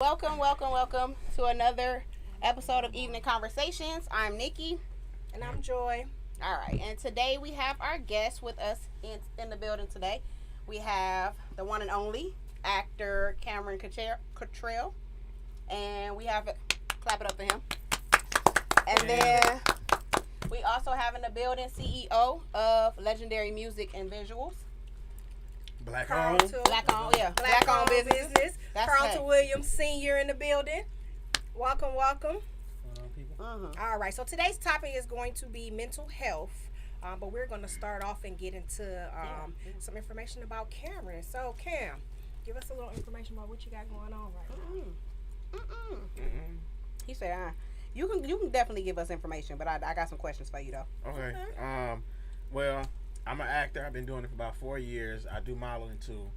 Welcome to another episode of Evening Conversations. I'm Nikki. And I'm Joy. All right, and today we have our guest with us in the building today. We have the one and only actor Cameron Cottrell, and we have clap it up for him. And then we also have in the building CEO of Legendary Music and Visuals. Black Black owned business. That's Carlton Williams Sr. in the building. Welcome. people. All right, so today's topic is going to be mental health. But we're going to start off and get into some information about Cameron. So, Cam, give us a little information about what you got going on right now. He said, you can definitely give us information, but I got some questions for you, though. Okay. Well, I'm an actor. I've been doing it for about 4 years. I do modeling too.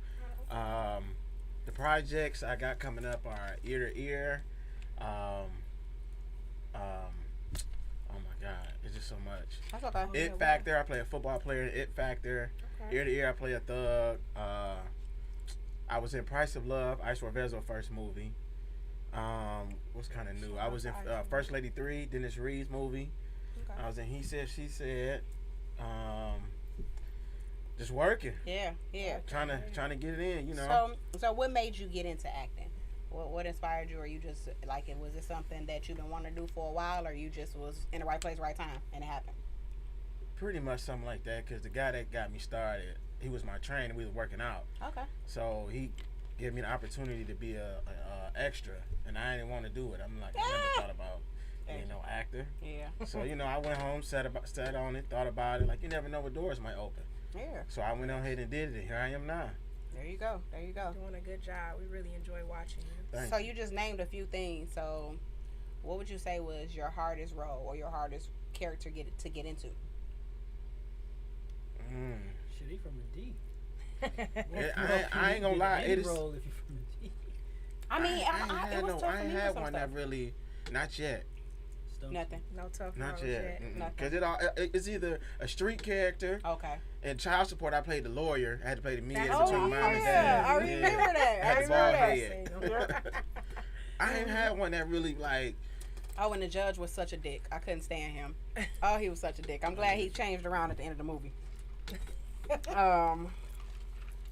The projects I got coming up are Ear to Ear. Oh my God, it's just so much. That's okay. It Factor. I play a football player in It Factor. Okay. Ear to Ear. I play a thug. I was in Price of Love. Ice Wjzz first movie. What's kind of new? I was in First Lady 3, Dennis Reed's movie. Okay. I was in He Said, She Said. Just working. Yeah. Trying to get it in, you know. So what made you get into acting? What inspired you? Or you just like it? Was it something that you didn't want to do for a while, or you just was in the right place, right time, and it happened? Pretty much something like that, because the guy that got me started, he was my trainer. We was working out. Okay. So he gave me the opportunity to be a extra, and I didn't want to do it. I'm like, I never thought about being no actor. Yeah. So I went home, sat on it, thought about it. Like, you never know what doors might open. Yeah. So I went on ahead and did it, and here I am now. There you go. Doing a good job. We really enjoy watching you. Thank So you just named a few things. So what would you say was your hardest role or your hardest character to get into? Shit, he from the D. I ain't gonna lie. It is. Role if you from the D. I mean, I it was tough for ain't me had with some one stuff. that really, not yet. Nothing. No tough Not roles yet. Nothing. Because it's either a street character. Okay. And child support, I played the lawyer. I had to play the mediator Oh, between mom and yeah. dad. I remember that. I had I the bald remember head. I ain't had one that really like. Oh, and the judge was such a dick. I couldn't stand him. Oh, he was such a dick. I'm glad he changed around at the end of the movie.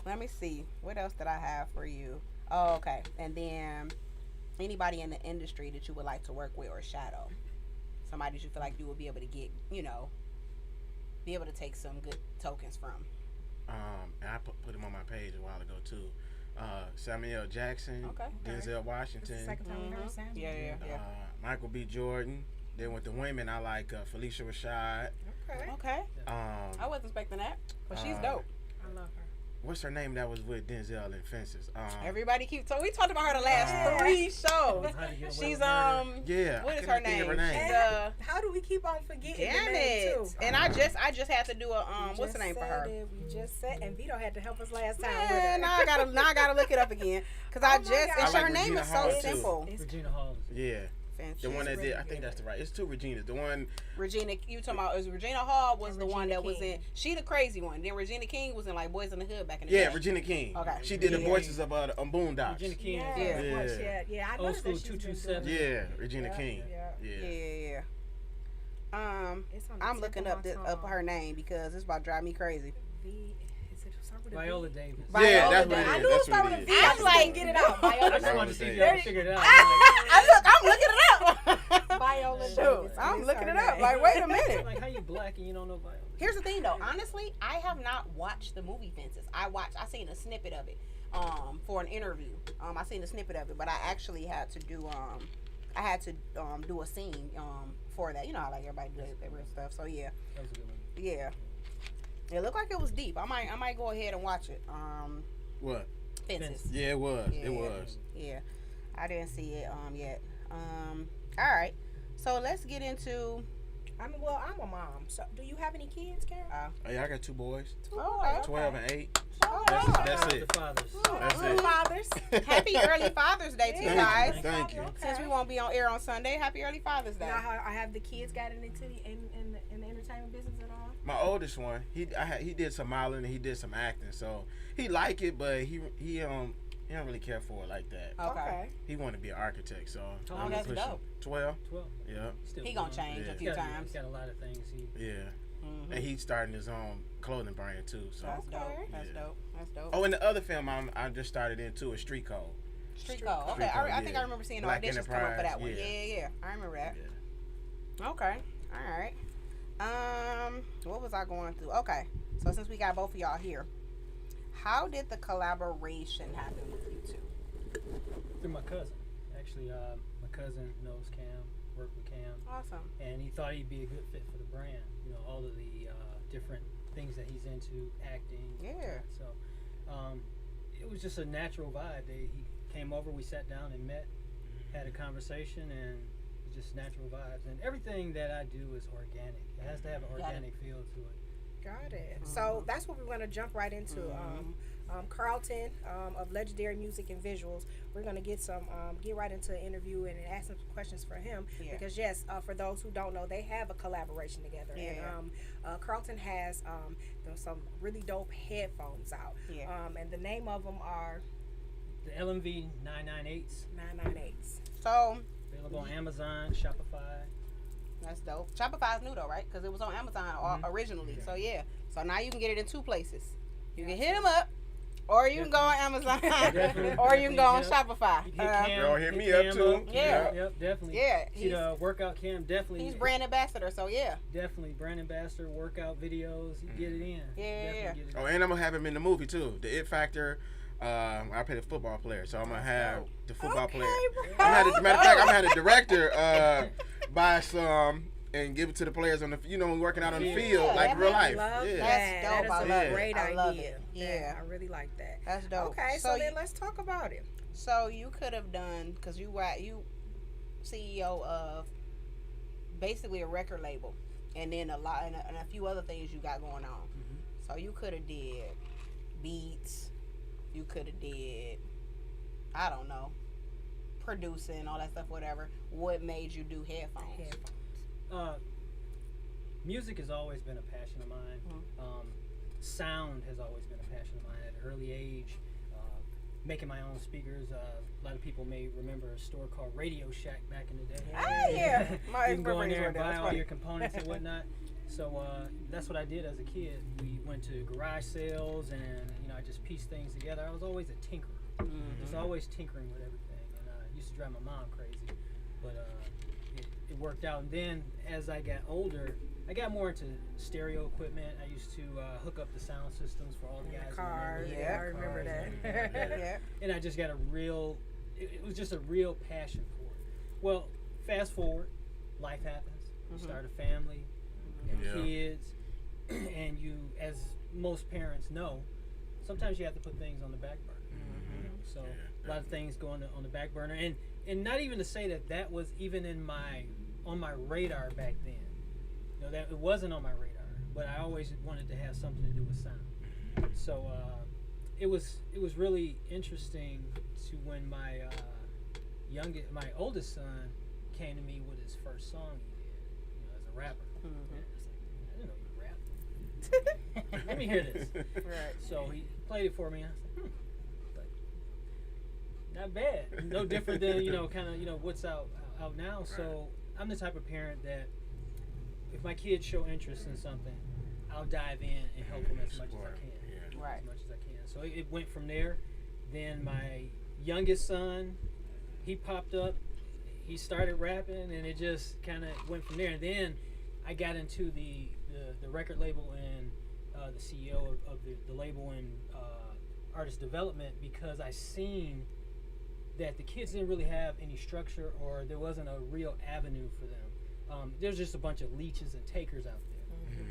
Let me see. What else did I have for you? Oh, okay. And then anybody in the industry that you would like to work with or shadow. Somebody that you feel like you would be able to get, be able to take some good tokens from. And I put him on my page a while ago too. Samuel Jackson, Okay. Denzel Washington, This is the second time we heard Sam. Yeah. Michael B. Jordan. Then with the women, I like Felicia Rashad. Okay. I wasn't expecting that, but she's dope. I love her. What's her name that was with Denzel in Fences? Everybody keeps. So we talked about her the last 3 shows. How to Get Away She's with Murder. Yeah. What I is couldn't her think of name? her name. She's How do we keep on forgetting Damn the name it! too? And I just had to do a We what's the just name for said her? it. We just said, and Vito had to help us last time. Man, now I gotta look it up again because Oh I my just God. and I like her name Regina is so Hall, too. simple. Regina Hall. Yeah. Fancy. The one that really did, I think good. that's the right. It's two Reginas. The one, Regina, you talking about? Is Regina Hall was And the one Regina that was in? King. She the crazy one. Then Regina King was in like Boys in the Hood back in the yeah, day. Regina King. Okay. She did the Yeah. voices of Boondocks. Regina King. Yeah, Yeah. yeah. I Old noticed school that she's been 227. doing Yeah, Regina Yeah, King. yeah. Yeah. It's on the I'm tip looking of up my up tongue. her name because it's about to drive me crazy. Is it start with a V? Viola Davis. Yeah, Viola that's what it is. Davis. I knew it That's started what with it a V. is. I I'm just like- couldn't get it out. I Viola just wanted to Davis. see if y'all figured it out. I'm I'm looking it up. Viola Shoot, Davis. I'm That's looking her it up. name. Like, wait a like, minute. like, how you black and you don't know Viola? Here's the thing, though. Honestly, I have not watched the movie Fences. I seen a snippet of it, for an interview. I seen a snippet of it, but I actually had to do do a scene, for that. You know how like everybody does their real stuff. So yeah, That was a good one. yeah. It looked like it was deep. I might go ahead and watch it. What? Fences. Yeah, it was. Yeah. It was. Yeah, I didn't see it yet. All right. So let's get into. I'm a mom. So, do you have any kids, Karen? Oh, yeah, I got 2 boys, Oh, okay. 12 and 8. Oh, That's- wow. that's Shout out it. to fathers. That's Oh, it. fathers. Happy early Father's Day to you Thank guys. you. Thank you. Since we won't be on air on Sunday, happy early Father's Day. Now, I have the kids gotten into the entertainment business at all? My oldest one, he did some modeling and he did some acting, so he like it, but he He don't really care for it like that. Okay. He want to be an architect, so Oh, I'm that's pushing dope. 12. 12. Yeah, Still He gonna going. change Yeah. a few He's times. got a lot of things. yeah. Mhm. And he's starting his own clothing brand too. So. That's dope. Okay. That's Yeah. dope. That's dope. Oh, and the other film I just started in too is Street Code. Street Code. Okay, Street Code, I think yeah. I remember seeing the Black auditions come up for that one. Enterprise, Yeah, yeah. I remember that. Yeah. Okay. All right. What was I going through? Okay. So since we got both of y'all here, how did the collaboration happen with you two? Through my cousin. Actually, my cousin knows Cam, worked with Cam, Awesome. and he thought he'd be a good fit for the brand. You know, all of the different things that he's into, acting. Yeah. So it was just a natural vibe. He came over, we sat down and met, had a conversation, and it was just natural vibes. And everything that I do is organic. It has to have an organic feel to it. Got it. So that's what we're going to jump right into. Carlton of Legendary Music and Visuals. We're going to get right into the interview and ask some questions for him. Yeah. Because yes, for those who don't know, they have a collaboration together. Yeah. And Carlton has some really dope headphones out. Yeah. And the name of them are The LMV 998s, 998s. So available on Amazon, Shopify. that's dope. Shopify's new though, right? Because it was on Amazon originally. Yeah. So yeah. So now you can get it in two places. You can hit him up, or you can go on Amazon, Definitely. or you can go on Definitely, Shopify. You can hit Cam, Girl, hit me up, Cam too. Yeah. Yep, definitely. Yeah, See the workout Cam, definitely. He's brand ambassador, so yeah. Definitely brand ambassador, workout videos. You get it in. Yeah. Definitely get it Oh, in. and I'm gonna have him in the movie too. The It Factor. I play the football player, so I'm gonna have the football player. bro. Matter of fact, I'm gonna have the director buy some and give it to the players on the, working out on the Yeah. field Yeah, like that real makes life. Love Yeah. That's dope. That I is love a it. great I idea. love it. Yeah. I really like that. That's dope. Okay, so then let's talk about it. So you could have done, because you CEO of basically a record label, and then and a few other things you got going on. So you could have did beats. You could have did, I don't know, producing, all that stuff, whatever. What made you do headphones? Music has always been a passion of mine. Sound has always been a passion of mine. At an early age, making my own speakers. A lot of people may remember a store called Radio Shack back in the day. Yeah. You can go in there and buy all your components and whatnot. So that's what I did as a kid. We went to garage sales, and I just pieced things together. I was always a tinkerer. Just always tinkering with everything, and I used to drive my mom crazy. But it worked out. And then as I got older, I got more into stereo equipment. I used to hook up the sound systems for all the guys. Cars, in the yeah, I remember cars that. and Yeah. and I just got it was just a real passion for it. Well, fast forward, life happens. You start a family, you Yeah. have kids, and you, as most parents know, sometimes you have to put things on the back burner. So Yeah, a lot of things go on the back burner, and not even to say that was even on my radar back then. That it wasn't on my radar, but I always wanted to have something to do with sound. So it was really interesting to when my oldest son came to me with his first song he did, as a rapper. And I was like, I didn't know you rap. Let me hear this. Right. So he played it for me. And I was like, not bad. No different than what's out now. So I'm the type of parent that if my kids show interest in something, I'll dive in and help them as much as I can. Yeah. Right. As much as I can. So it went from there. Then my youngest son, he popped up. He started rapping, and it just kind of went from there. And then I got into the record label and the CEO of the label and artist development, because I seen that the kids didn't really have any structure, or there wasn't a real avenue for them. There's just a bunch of leeches and takers out there.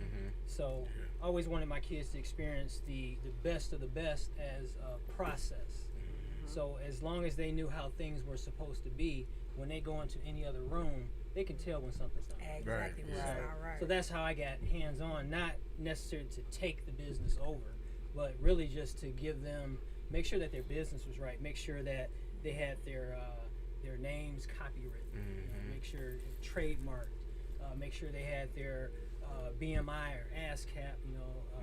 So I always wanted my kids to experience the best of the best as a process. So as long as they knew how things were supposed to be, when they go into any other room, they can tell when something's not right. Exactly. Right. Right. Right. So that's how I got hands-on, not necessarily to take the business over, but really just to give them, make sure that their business was right, make sure that they had their names copywritten, make sure it trademarked, make sure they had their BMI or ASCAP,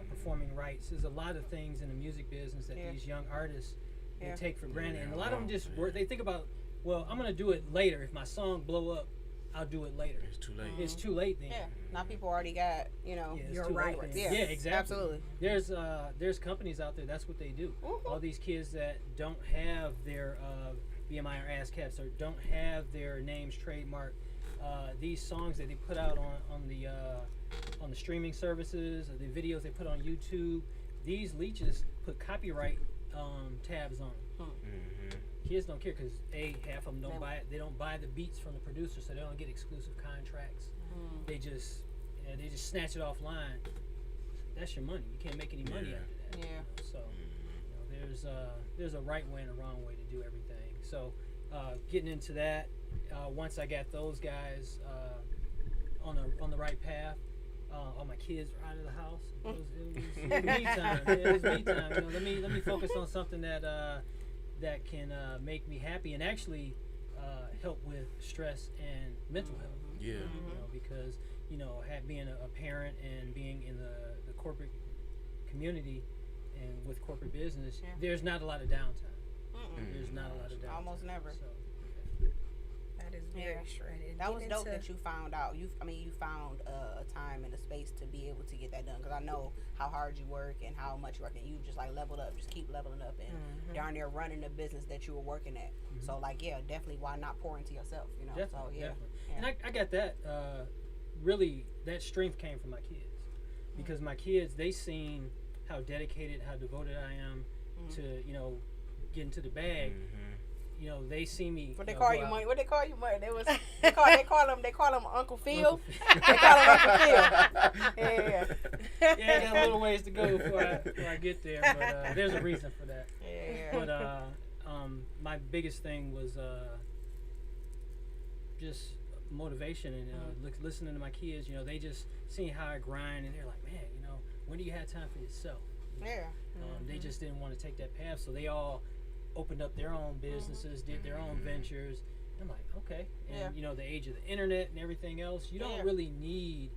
performing rights. There's a lot of things in the music business that these young artists they Yeah. take for granted, and a Yeah, lot of them just work. They think about, well, I'm gonna do it later. If my song blow up, I'll do it later. It's too late. It's too late then. Yeah. Now people already got, you know. Yeah, it's You're too right. late then. Yeah, Yeah, exactly. Absolutely. There's companies out there, that's what they do. Mhm. All these kids that don't have their BMI or ASCAPs or don't have their names trademarked, these songs that they put out on the streaming services or the videos they put on YouTube, these leeches put copyright tabs on them. Mm-hmm. Kids don't care because half of them don't buy it. They don't buy the beats from the producer, so they don't get exclusive contracts. They just snatch it offline. That's your money. You can't make any money Yeah. after that. Yeah. You know, so you know, there's a right way and a wrong way to do everything. So getting into that, once I got those guys on the right path, all my kids were out of the house. It was me time. It was me time. You know, let me focus on something that can make me happy and actually help with stress and mental health. Yeah. You know, because you know, being a parent and being in the corporate community and with corporate business, there's not a lot of downtime. There's not a lot of downtime. Almost never. So, That is very shredded. That was Getting dope into- that you found out. You found a time and a space to be able to get that done. Because I know how hard you work and how much you work, and you just like leveled up, just keep leveling up, and darn near running the business that you were working at. So like, yeah, definitely, why not pour into yourself? You know. definitely, So yeah. definitely. Yeah. And I got that. Really, that strength came from my kids, because my kids, they seen how dedicated, how devoted I am to, you know, getting to the bag. You know, they see me. What they know, call go you, out- money? What they call you, money? They call him Uncle Phil. They call him Uncle Phil. Yeah. Yeah, I got a little ways to go before I get there, but there's a reason for that. Yeah. But my biggest thing was just motivation and listening to my kids. You know, they just seeing how I grind, and they're like, man, you know, when do you have time for yourself? Yeah. They just didn't want to take that path, so they all opened up their own businesses, did their own ventures. I'm like, okay. And you know, the age of the internet and everything else, you don't really need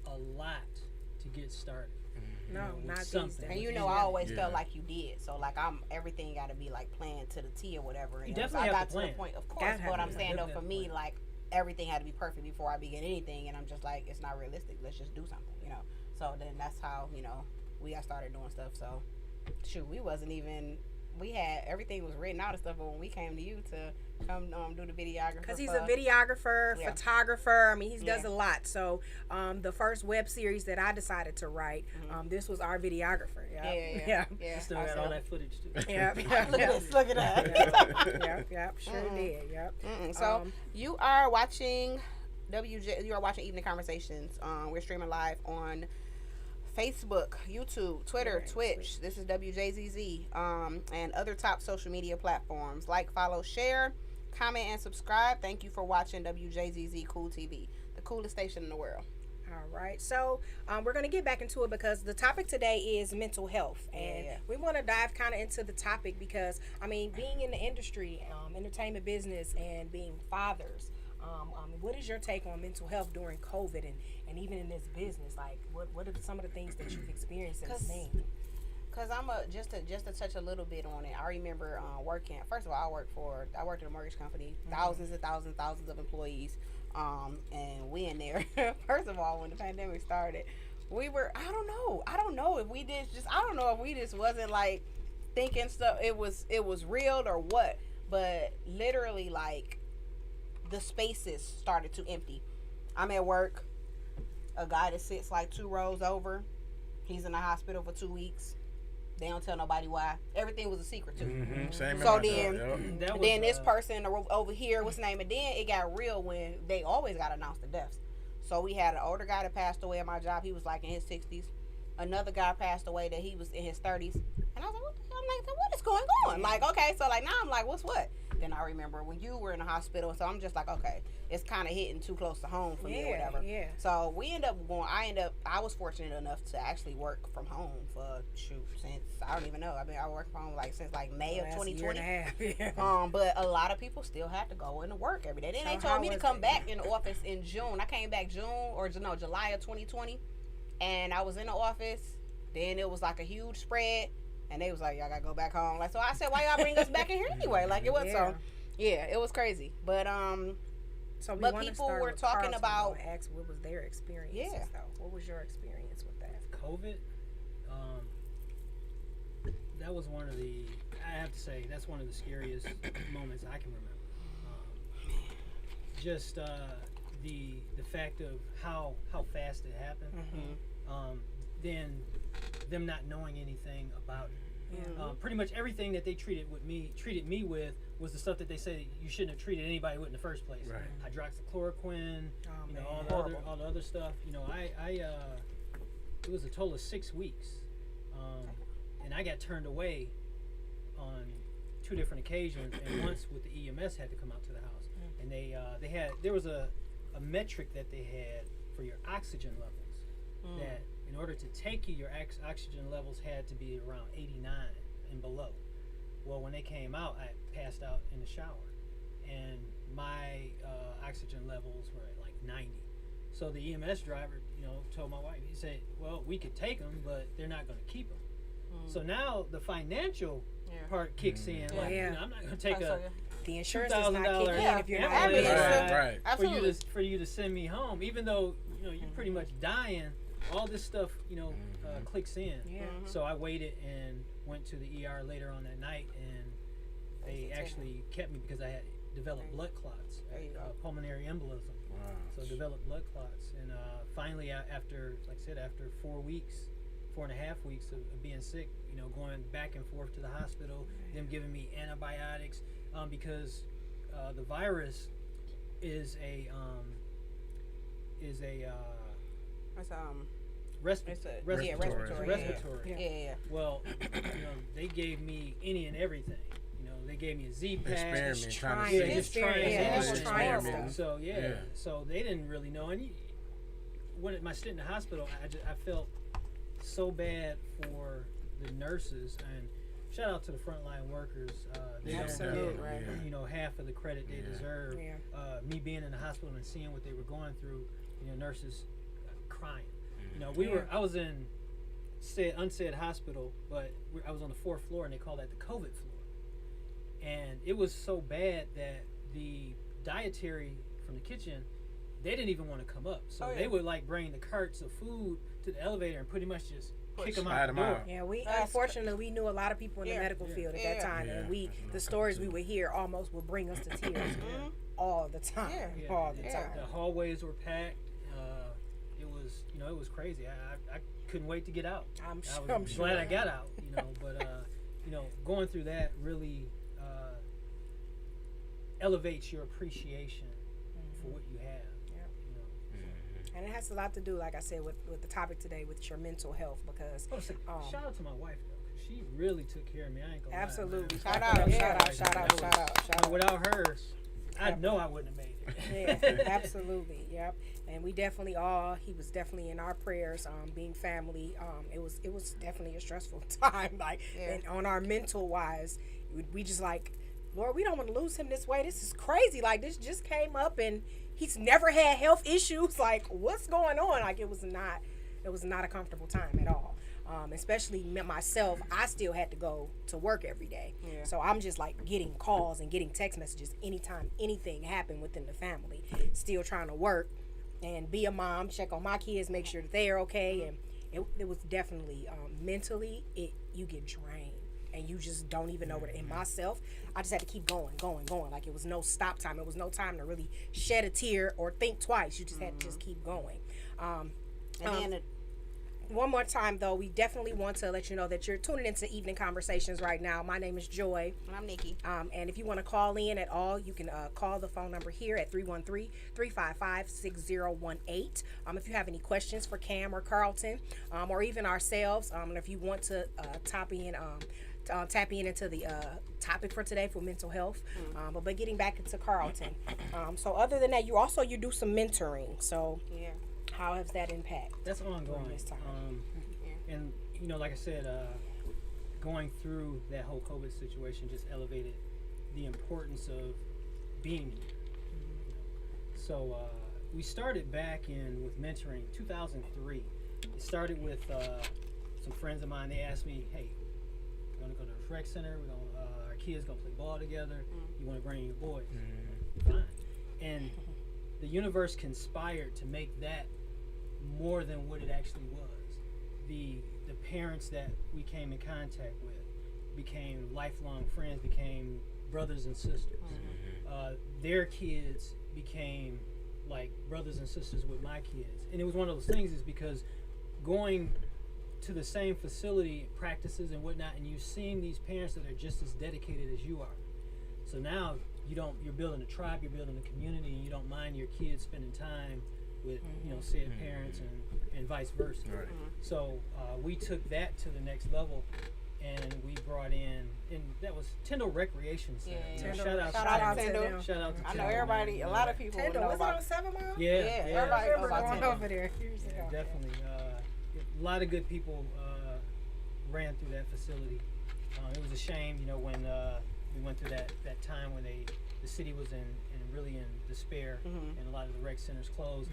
a lot to get started. No, with not these something. days. And you know, I always felt like you did. So like, everything got to be like planned to the T or whatever. You know? definitely so I have got to to plan. the point, of course. Gotta have But to I'm plan. saying though, Definitely for have me, to like everything had to be perfect before I begin anything, and I'm just like, it's not realistic. Let's just do something, you know. So then that's how, you know, we got started doing stuff. So shoot, we wasn't even. We had everything was written out and stuff, but when we came to you to come do the videographer, Because he's a videographer, Yeah. photographer. I mean, he does Yeah. a lot. So, the first web series that I decided to write, this was our videographer. Yeah. Still got all that footage too. Yeah. Look at this. Look at that. Yep. Sure did. Yep. So you are watching WJ. You are watching Evening Conversations. We're streaming live on Facebook, YouTube, Twitter, Twitch. This is WJZZ, and other top social media platforms. Like, follow, share, comment, and subscribe. Thank you for watching WJZZ Cool TV, the coolest station in the world. All right. So, we're going to get back into it because the topic today is mental health. And we want to dive kind of into the topic because, I mean, being in the industry, entertainment business, and being fathers, what is your take on mental health during COVID and even in this business? Like, what are some of the things that you've experienced and seen? Cause I'm just to touch a little bit on it. I remember working. First of all, I worked at a mortgage company, thousands and thousands of employees, and we in there. First of all, when the pandemic started, we were. I don't know if we just wasn't like thinking stuff. It was real or what. But literally, like, the spaces started to empty. I'm at work. A guy that sits like 2 rows over, he's in the hospital for 2 weeks. They don't tell nobody why. Everything was a secret too. Same. So in my then, job, then this person over here, what's his name? And then it got real when they always got to announce the deaths. So we had an older guy that passed away at my job. He was like in his 60s. Another guy passed away that he was in his 30s. And I was like, what the hell? I'm like, what is going on? Like, okay, so like now I'm like, what's what? Then I remember when you were in the hospital, so I'm just like, okay, it's kind of hitting too close to home for me or whatever. Yeah. So we end up going. I was fortunate enough to actually work from home for since I don't even know. I mean, I worked from home like since like May of 2020. But a lot of people still have to go into work every day. Then they told me to come back in the office in June. I came back July of 2020, and I was in the office. Then it was like a huge spread. and they was like, y'all gotta go back home. Like, so I said, why y'all bring us back in here anyway? Like, it was so, yeah, it was crazy. But So we but wanna people start were with talking Carlton, about- though, and ask what was their experience. Yeah. Though. What was your experience with that? COVID, that was one of the, I have to say, that's one of the scariest moments I can remember. Just the fact of how fast it happened, then them not knowing anything about it. Pretty much everything that they treated me with was the stuff that they said you shouldn't have treated anybody with in the first place. Right. Hydroxychloroquine, Oh, you know, man. all the other stuff. You know, it was a total of 6 weeks, and I got turned away on 2 different occasions, and once with the EMS had to come out to the house, and there was a metric that they had for your oxygen levels, that in order to take you, your oxygen levels had to be around 89 and below. Well, when they came out, I passed out in the shower, and my oxygen levels were at like 90. So the EMS driver, you know, told my wife, he said, well, we could take them, but they're not going to keep them. So now the financial part kicks in. Like, you know, I'm not going to take The insurance is not $2,000 kicking in if you're not ambulance ambulance. Right, right. Absolutely. for you to send me home, even though, you know, you're pretty much dying. All this stuff, you know, clicks in. Yeah. So I waited and went to the ER later on that night, and they actually kept me because I had developed blood clots, There you go. pulmonary embolism. Wow. So developed blood clots, and finally, after, like I said, after 4 weeks, 4.5 weeks of being sick, you know, going back and forth to the hospital, them giving me antibiotics, because the virus is a It's respiratory. respiratory. Yeah. Well, you know, they gave me any and everything. You know, they gave me a Z patch. Experiment, trying to Yeah, see. just trying Experiment. everything. So Yeah. so they didn't really know. And when my stint in the hospital, I felt so bad for the nurses, and shout out to the frontline workers. They Absolutely. don't get, Right. you know, half of the credit they deserve. Yeah. Me being in the hospital and seeing what they were going through, you know, nurses crying. You know, I was in unsaid hospital, but I was on the 4th floor, and they call that the COVID floor. And it was so bad that the dietary from the kitchen, they didn't even want to come up. So they would like bring the carts of food to the elevator and pretty much just kick them out the door. Yeah, unfortunately we knew a lot of people in the medical field at that time, and the stories we would hear almost would bring us to tears all the time. All the time. The hallways were packed. It was crazy. I couldn't wait to get out. I'm I was sure. glad I got out. You know, but you know, going through that really elevates your appreciation for what you have. You know. And it has a lot to do, like I said, with the topic today, with your mental health, because Shout out to my wife though, 'cause she really took care of me. I ain't gonna lie, absolutely. man. Shout out, shout out. You know, without her, I know I wouldn't have made it. Yeah, absolutely. Yep. And we definitely he was definitely in our prayers, being family. It was definitely a stressful time. Like, and on our mental wise, we just like, Lord, we don't want to lose him this way. This is crazy. Like, this just came up, and he's never had health issues. Like, what's going on? Like, it was not a comfortable time at all. Especially myself, I still had to go to work every day. Yeah. So I'm just like getting calls and getting text messages anytime anything happened within the family. Still trying to work and be a mom, check on my kids, make sure that they are okay. And it was definitely mentally, you get drained. And you just don't even know what. In myself, I just had to keep going. Like, it was no stop time. It was no time to really shed a tear or think twice. You just had to just keep going. One more time, though, we definitely want to let you know that you're tuning into Evening Conversations right now. My name is Joy. And I'm Nikki. And if you want to call in at all, you can call the phone number here at 313-355-6018. If you have any questions for Cam or Carlton, or even ourselves, and if you want to tap in into the topic for today for mental health. But getting back into Carlton. So other than that, you do some mentoring. So how has that impact? That's ongoing. This time? And you know, like I said, going through that whole COVID situation just elevated the importance of being here. So we started back with mentoring 2003. It started with some friends of mine. They asked me, hey, We're gonna go to the rec center. We're gonna our kids gonna play ball together. You want to bring your boys? Fine. And the universe conspired to make that more than what it actually was. The parents that we came in contact with became lifelong friends, became brothers and sisters. Their kids became like brothers and sisters with my kids. And it was one of those things is because going to the same facility, practices and whatnot, and you seeing these parents that are just as dedicated as you are. So now you're building a tribe, you're building a community, and you don't mind your kids spending time with, said parents and vice versa. Right. Mm-hmm. So we took that to the next level, and we brought in, and that was Tyndall Recreation Center. Yeah. Shout out to Tyndall. Tyndall. Shout out to I know Tyndall, everybody, man. a lot of people Tyndall, know was it about on 7 Mile? Yeah, everybody I knows remember about going Tyndall. over there years ago. Definitely. A lot of good people ran through that facility. It was a shame, when we went through that time when the city was really in despair, and a lot of the rec centers closed.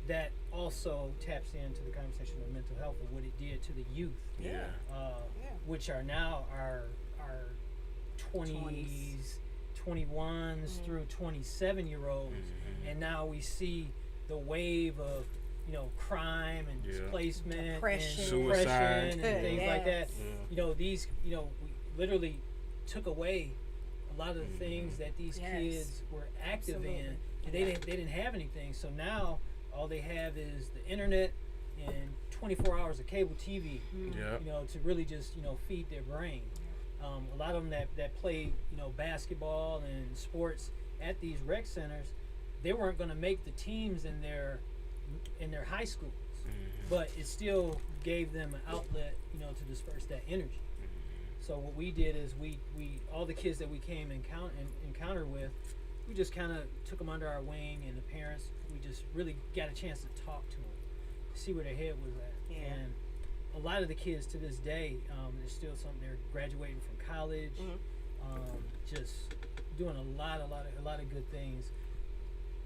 That also taps into the conversation of mental health and what it did to the youth, which are now our 20s, 21s through 27-year-olds, and now we see the wave of crime and displacement, Depression. and Suicide. and things like that. Yeah. We literally took away a lot of the things that these kids were active in, and they didn't have anything. So now all they have is the internet and 24 hours of cable TV. To really just feed their brain. A lot of them that play basketball and sports at these rec centers, they weren't going to make the teams in their high schools, but it still gave them an outlet to disperse that energy. So what we did is we all the kids that we came encounter with, we just kind of took them under our wing, and the parents, we just really got a chance to talk to them, see where their head was at. And a lot of the kids to this day, there's still they're graduating from college, just doing a lot of good things.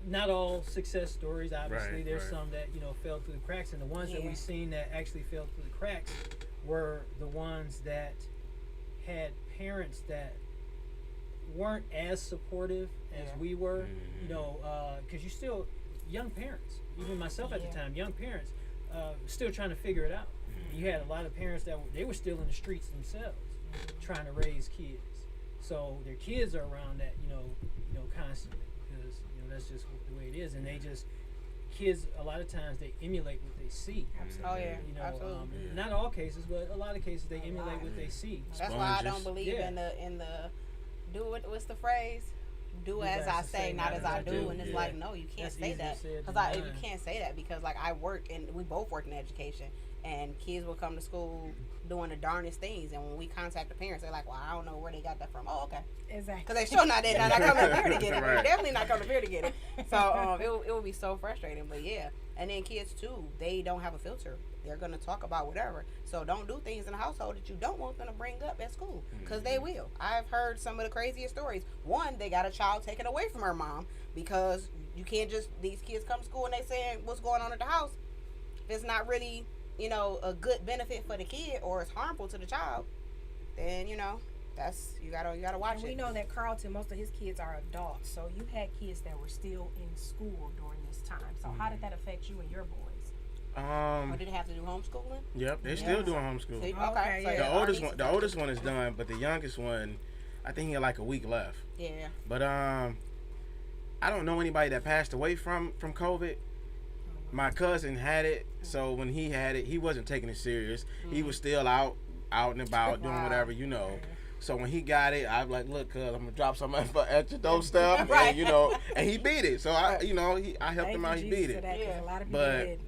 Not all success stories, obviously. Right, there's right. some that fell through the cracks, and the ones that we've seen that actually fell through the cracks were the ones that had parents that weren't as supportive as we were, because you still young parents, even myself at the time, young parents, still trying to figure it out. You had a lot of parents that they were still in the streets themselves, trying to raise kids. So their kids are around that, constantly, because that's just the way it is, and they just kids a lot of times they emulate what they see. Oh yeah, absolutely. Not all cases, but a lot of cases they emulate what they see. That's why I don't believe in the do it. What's the phrase? Do as I say, not as I do. And it's like, no, you can't say that, because you can't say that, because like I work, and we both work in education, and kids will come to school doing the darndest things, and when we contact the parents, they're like, well, I don't know where they got that from. Oh, okay. Exactly. Because they sure not coming up here to get it. Right. Definitely not coming up here to get it. So it would be so frustrating. But yeah, and then kids too, they don't have a filter. They're gonna talk about whatever. So don't do things in the household that you don't want them to bring up at school, because they will. I've heard some of the craziest stories. One, they got a child taken away from her mom because you can't just, these kids come to school and they saying what's going on at the house. If it's not really a good benefit for the kid, or it's harmful to the child, then that's you gotta watch it. We know that Carlton, most of his kids are adults, so you had kids that were still in school during this time. So how did that affect you and your boys? Or did they have to do homeschooling? Yep, they still doing homeschool. Okay, so yeah. The oldest one is done, but the youngest one, I think he had like a week left. Yeah. But I don't know anybody that passed away from COVID. My cousin had it, so when he had it, he wasn't taking it serious. He was still out and about doing whatever, So when he got it, I was like, look, cuz, I'm gonna drop something at your doorstep, Right. and he beat it. So I helped him out. He beat it. A lot of people But did.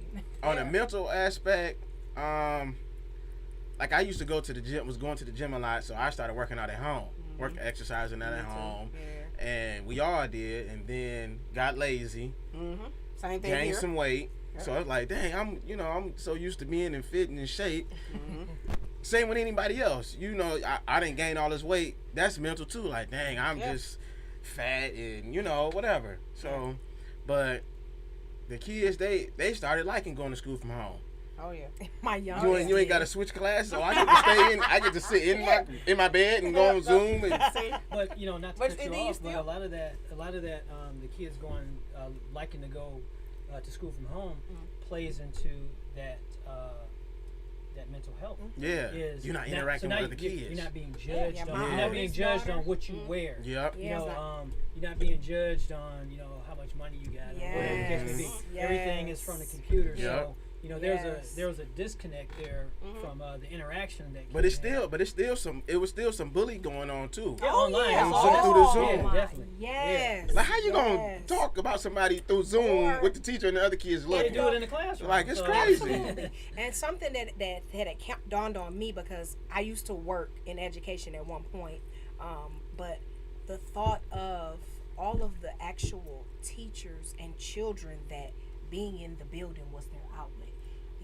on the mental aspect, like I used to go to the gym, was going to the gym a lot, so I started working out at home, exercising out at home, and we all did, and then got lazy, Same thing gained here. some weight. So I was like, dang, I'm so used to being in fit and in shape. Same with anybody else. I didn't gain all this weight. That's mental too. Like, dang, I'm just fat and whatever. So, but the kids, they started liking going to school from home. Oh yeah. My young. You ain't got to switch class, so I get to stay in. I get to sit in my bed and go on Zoom. And, But you know, not to But cut you then you off, but still- a lot of that, the kids going, liking to go to school from home, plays into that that mental health. yeah, Is you're not now- interacting so now with other kids. You're not being judged. Yeah, on, my you're not being oldest judged daughter- on what you wear. Yep. You Yeah, know, it's not- you're not being judged on, you know, how much money you got. Or whatever the case may be. Yes. Everything is from the computer. Yep. So you know, Yes. there was a disconnect there from the interaction that. But it's kids had. it was still some bully going on too. Yeah, Oh, online. yeah. On Oh, Zoom, through the Zoom. Yeah, definitely. Yes. Like how you gonna Yes. talk about somebody through Zoom Or- with the teacher and the other kids They looking? do it in the classroom. Like, it's so- crazy. Absolutely. And something that had dawned on me, because I used to work in education at one point, but the thought of all of the actual teachers and children that being in the building was their outlet.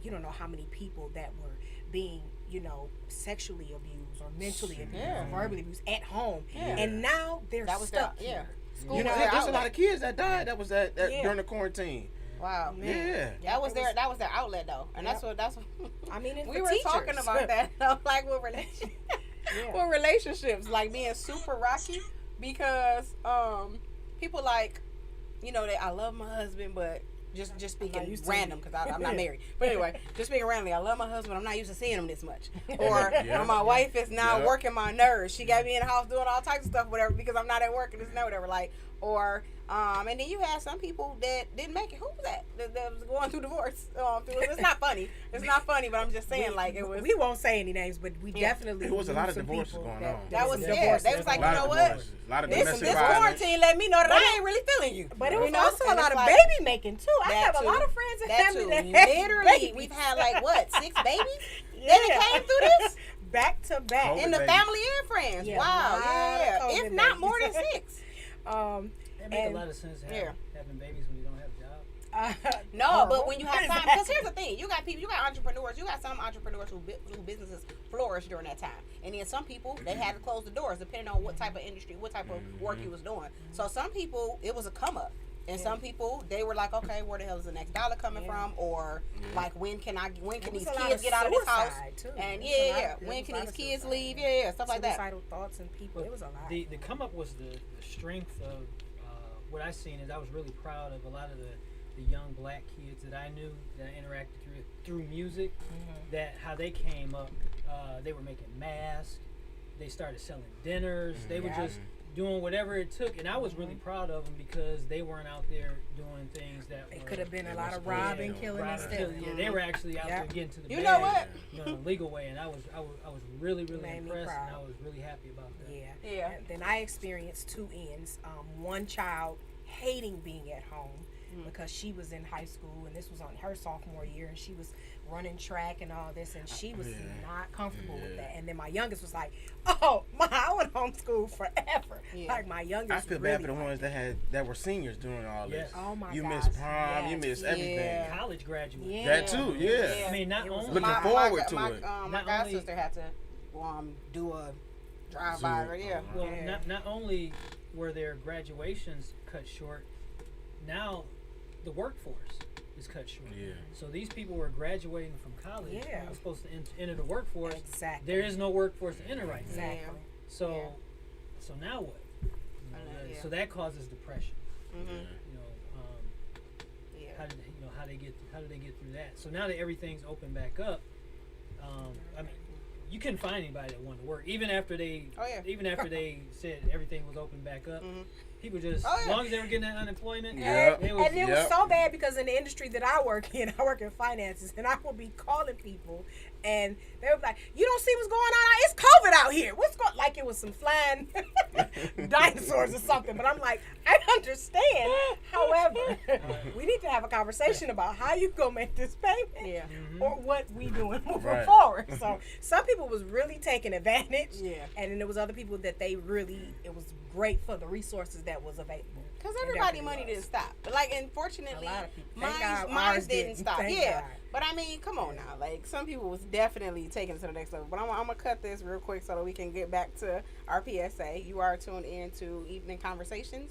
You don't know how many people that were being, you know, sexually abused or mentally abused Yeah. or verbally abused at home. Yeah. And now they're That was stuck their- yeah. here. School You know, was their there's a lot outlet. of kids that died. That was that Yeah. during the quarantine. Wow. Man. Yeah. That was their outlet though, and Yep. that's what I mean, and we for were teachers. talking about that. Like with relationships, Yeah. with relationships, like being super rocky because people like, you know, I love my husband, but just speaking used to random be. because I'm not married. But anyway, just speaking randomly, I love my husband. I'm not used to seeing him this much. Or Yeah. my wife is now Yeah. working my nerves. She got me in the house doing all types of stuff, whatever, because I'm not at work and this and that, whatever. Like, or and then you had some people that didn't make it. Who was that? That was going through divorce. It's not funny. It's not funny, but I'm just saying, like, it was. We won't say any names, but we Yeah. definitely. There was a lot knew of some divorces people going that- on. That was some yeah. divorces. They was like, A you lot know of what? divorces. A lot of This domestic violence. quarantine let me know that I ain't really feeling you. But it was You know? also a And lot it's of like- baby making too. I That have a too. lot of friends and That family too. that had Literally, babies. we've had like what 6 babies Yeah. that came through this back to back. COVID in the babies. family and friends. Yeah, Wow, a lot yeah, of if COVID not more than babies. 6. It makes a lot of sense Yeah. having babies when you don't have a job. No, but when you have time, because here's the thing: you got people, you got entrepreneurs, you got some entrepreneurs who businesses flourish during that time, and then some people they had to close the doors depending on what type of industry, what type of work you was doing. So some people it was a come up, and some people they were like, okay, where the hell is the next dollar coming from, or like when can these kids get out of this house? And when can these kids leave? Yeah, stuff like that. Suicidal thoughts and people. It was a lot. The come up was the strength of what I seen is I was really proud of a lot of the young black kids that I knew that I interacted through music. That how they came up, they were making masks, they started selling dinners, they were just doing whatever it took, and I was really proud of them because they weren't out there doing things that It were, could have been a It lot was of robbing, crazy. killing, and robbing, stealing. killing. Yeah, they were actually out there getting to the You bag, know what? you know, in a legal way, and I was really Made me impressed, proud. and I was really happy about that. Yeah. Yeah. And then I experienced two ends. One child hating being at home because she was in high school and this was on her sophomore year and she was running track and all this and she was not comfortable with that. And then my youngest was like, "Oh, I went homeschool forever." Yeah. Like my youngest. I feel bad for the ones that were seniors doing all this. Yes. Oh my You gosh. missed prom, you Yes. missed everything. Yeah. College graduates. Yeah. That too, yeah. I mean, not It was only Looking forward to my, it. my Not god only- sister had to do a drive by. Zoom. Yeah. Well, Yeah. not only were their graduations cut short, now the workforce is cut short. Yeah. So these people were graduating from college. Yeah. Were supposed to enter the workforce. Exactly. There is no workforce to enter right now. Exactly. So, so now what? You know, yeah. So that causes depression. Mm-hmm. You know, Yeah. how do they get through that? So now that everything's opened back up, I mean, you couldn't find anybody that wanted to work, even after they said everything was open back up. Mhm. People just, Oh, yeah. as long as they were getting that unemployment, Yeah. they And was, it was so bad because in the industry that I work in finances, and I will be calling people, and they were like, "You don't see what's going on? It's COVID out here. What's going?" Like it was some flying dinosaurs or something. But I'm like, I understand. However, we need to have a conversation about how you gonna make this payment, Yeah. or what we doing moving Right. forward. So some people was really taking advantage, Yeah. and then there was other people that it was great for the resources that was available. Because It everybody definitely money was. didn't stop. But like, unfortunately, A lot of people. Thank God mine ours didn't didn't. stop. Thank Yeah. God. But I mean, come on now. Like, some people was definitely taking it to the next level. But I'm gonna cut this real quick so that we can get back to our PSA. You are tuned in to Evening Conversations.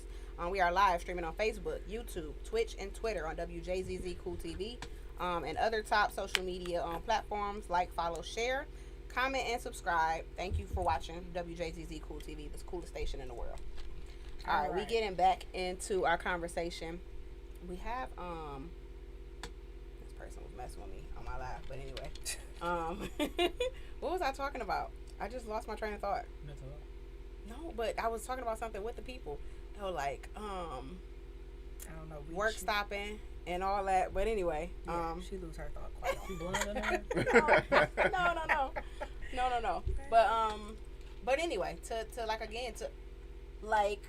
We are live streaming on Facebook, YouTube, Twitch, and Twitter on WJZZ Cool TV. and other top social media platforms. Like, follow, share, comment, and subscribe. Thank you for watching WJZZ Cool TV, the coolest station in the world. All right, we getting back into our conversation. We have this person was messing with me on my live, but anyway, what was I talking about? I just lost my train of thought. No, but I was talking about something with the people. They were like, I don't know, work stopping and all that. But anyway, she lose her thought quite You blind on her? no. But anyway, to like again to like,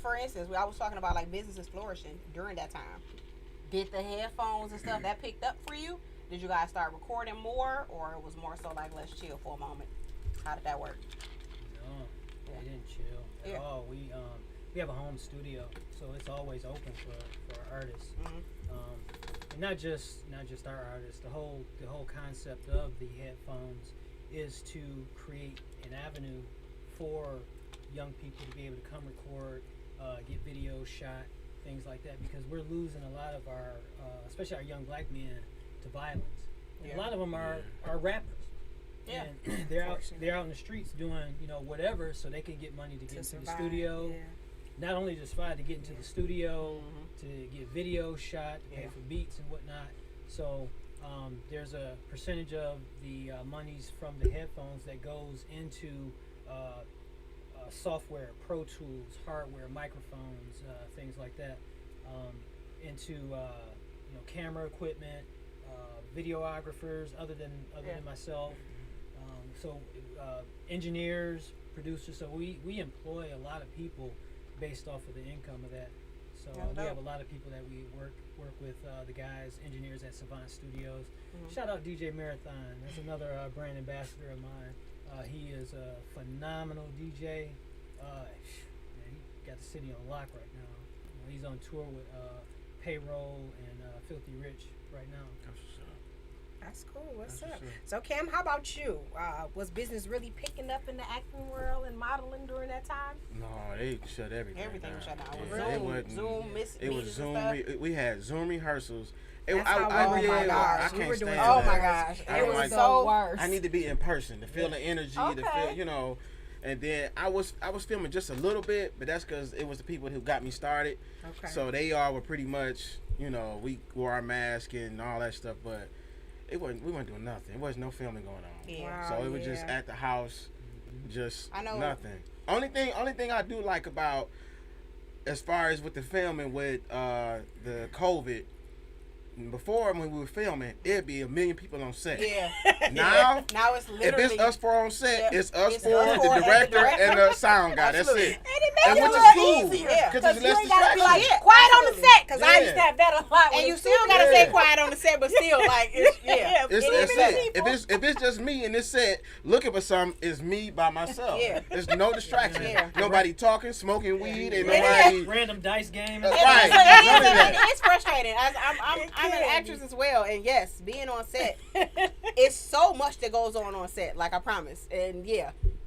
for instance, I was talking about like businesses flourishing during that time. Did the headphones and stuff that picked up for you? Did you guys start recording more, or it was more so like let's chill for a moment? How did that work? No, we didn't chill at all. We have a home studio, so it's always open for artists, and not just our artists. The whole concept of the headphones is to create an avenue for young people to be able to come record, get videos shot, things like that, because we're losing a lot of our, especially our young black men, to violence. And a lot of them are rappers. Yeah, and they're out in the streets doing whatever, so they can get money to get into the studio. Yeah. Not only just to get into the studio, to get videos shot, to pay for beats and whatnot. So there's a percentage of the monies from the headphones that goes into software, Pro Tools, hardware, microphones, things like that, into camera equipment, videographers other than myself. So engineers, producers. So we employ a lot of people based off of the income of that. So we have a lot of people that we work with, the guys, engineers at Savant Studios. Shout out DJ Marathon. That's another brand ambassador of mine. He is a phenomenal DJ. He got the city on lock right now. He's on tour with Payroll and Filthy Rich right now. That's cool. What's up? So, Cam, how about you? Was business really picking up in the acting world and modeling during that time? No, they shut everything. Everything was shut down. It was Zoom. We had Zoom rehearsals. Oh my gosh. It was so worse. I need to be in person to feel the energy, to feel, And then I was filming just a little bit, but that's because it was the people who got me started. Okay. So they all were pretty much, we wore our mask and all that stuff, but we weren't doing nothing. There wasn't no filming going on. Yeah. Wow, so it was just at the house, just nothing. Only thing I do like about, as far as with the filming with the COVID, before when we were filming, it'd be 1 million people on set. Yeah. Now it's literally, if it's us four on set, it's us four, the director, and the sound guy. That's it. And which is cool, because it's less distraction. Like, quiet on the set, because I used to have that a lot. And you still gotta say quiet on the set, but still like it's If it's just me in this set looking for something, it's me by myself. Yeah. There's no distraction. Nobody talking, smoking weed, and nobody random dice game. Right. It's frustrating. I'm an actress as well, and yes, being on set, it's so much that goes on set. Like I promise, and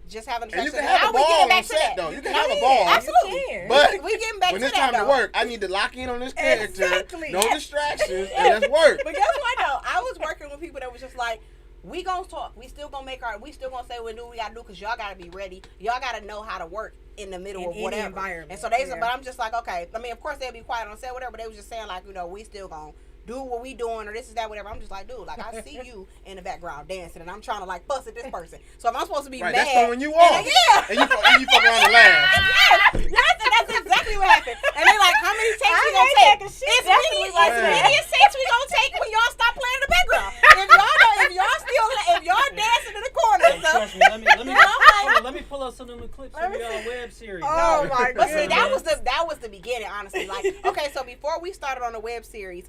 just having. And you can have a ball on set though. You can have a ball, absolutely. But we getting back when to it's that time to work, I need to lock in on this character. No distractions, and let's work. But guess what though? I was working with people that was just like, we gonna talk. We still gonna we still gonna say we do what we gotta do, because y'all gotta be ready. Y'all gotta know how to work in the middle of whatever environment. And so but I'm just like, okay. I mean, of course they'll be quiet on set, whatever. But they was just saying like, we still gonna do what we doing, or this is that, whatever. I'm just like, dude, like I see you in the background dancing, and I'm trying to like fuss at this person. So if I'm supposed to be mad, that's throwing you off. And you fuck around and laugh. That's exactly what happened. And they like, how many takes we gonna take? It's many takes we gonna take when y'all stop playing in the background. If y'all dancing in the corner. Trust me, let me pull up some of the clips from your web series. Oh my god! But see, that was the beginning, honestly. Like, okay, so before we started on the web series,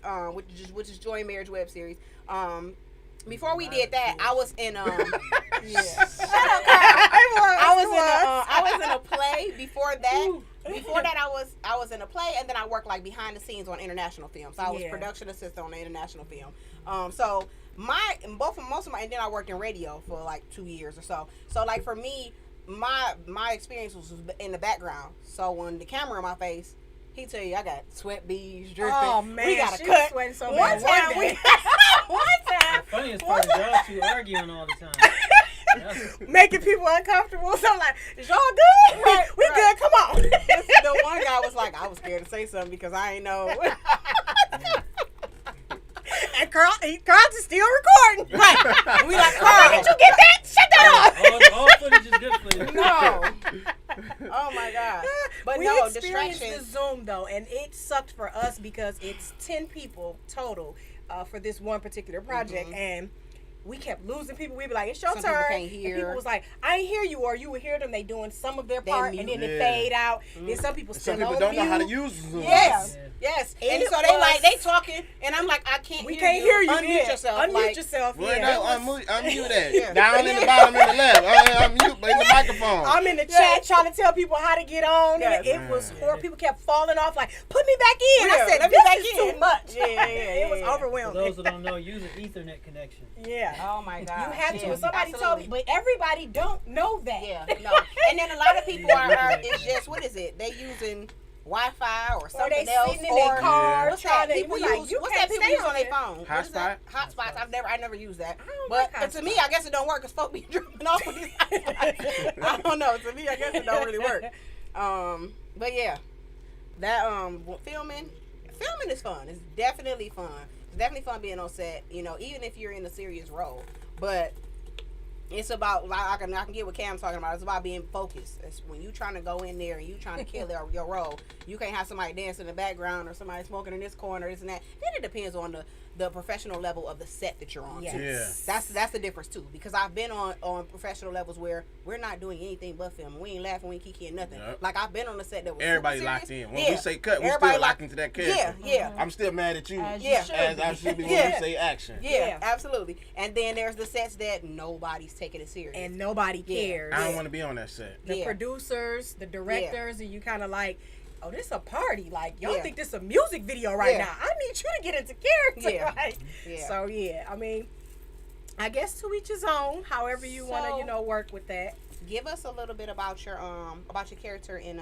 which is Joy and Marriage web series, before we did that, I was in Shut up, I was in a play before that. Before that, I was in a play, and then I worked like behind the scenes on international films. So I was production assistant on the international film. So most of my, and then I worked in radio for like 2 years or so. So like for me, my experience was in the background. So when the camera in my face, he tell you I got sweat beads dripping. Oh man, we got to she cut. sweating so One bad. time one time. The funniest part is y'all two arguing all the time. Making people uncomfortable. So I'm like, is y'all good? Right, we right. good. Come on. The one guy was like, I was scared to say something because I ain't know. And Carl is still recording. Right. We like, Carl, Carl. did you get that? Shut that off. All footage is good footage. No. Oh my God. But we no, experienced distractions. the Zoom though, and it sucked for us because it's 10 people total for this one particular project, and we kept losing people. We'd be like, it's your Some people turn. can't And hear. people was like, I ain't hear you, or you would hear them. They doing some of their They part, mute. and then it Yeah. fade out. Then some people still Some people on don't know how to mute. use Zoom. Yes. Yeah. Yes. And And it so they was- like, they talking, and I'm like, I can't We hear can't you. hear you. Unmute yeah. yourself. Unmute like, yourself. Well, Yeah. no, unmute that. Yeah. Down in the bottom in the left. Unmute in the microphone. I'm in the chat trying to tell people how to get on. Yes. And it was Man. horrible. People kept falling off like, put me back in. Yeah, I said, let me this back is in. too much. Yeah, It was yeah. For overwhelming. those that don't know, use an Ethernet connection. Yeah. Oh my God. You have to. Yeah, And somebody told me, but everybody don't know that. Yeah, no. And then a lot of people are it's just, what is it? They using Wi-Fi or Or something they else. sitting in their car What's trying that? to People be like, use, you what's can't that people stay use on their here. phone? What is that? Hotspot? Hotspots. I never used that. I don't But like to me, I guess it don't work because folk be dropping off with these hotspots. I don't know. To me, I guess it don't really work. But yeah, that filming is fun. It's definitely fun. It's definitely fun being on set. You know, even if you're in a serious role, but it's about, like, I can get what Cam's talking about. It's about being focused. It's when you trying to go in there and you trying to kill your role. You can't have somebody dancing in the background or somebody smoking in this corner, this and that. Then it depends on the professional level of the set that you're on. Yes. Too. That's the difference too. Because I've been on professional levels where we're not doing anything but filming. We ain't laughing, we ain't kikiing nothing. Yep. Like I've been on a set that was Everybody super locked serious. in. When we say cut, we Everybody still locked into that character. Yeah. I'm still mad at you. As you Yeah. should As be. I should be when Yeah. we say action. Yeah, absolutely. And then there's the sets that nobody's taking it serious. And nobody Yeah. cares. I don't want to be on that set. The Yeah. producers, the directors, and you kind of like, oh, this a party. Like, y'all Yeah. think this a music video right Yeah. now. I need you to get into character. Yeah. Right? Yeah. So, yeah, I mean, I guess to each his own, however you want So- to, work with that. Give us a little bit about your character in you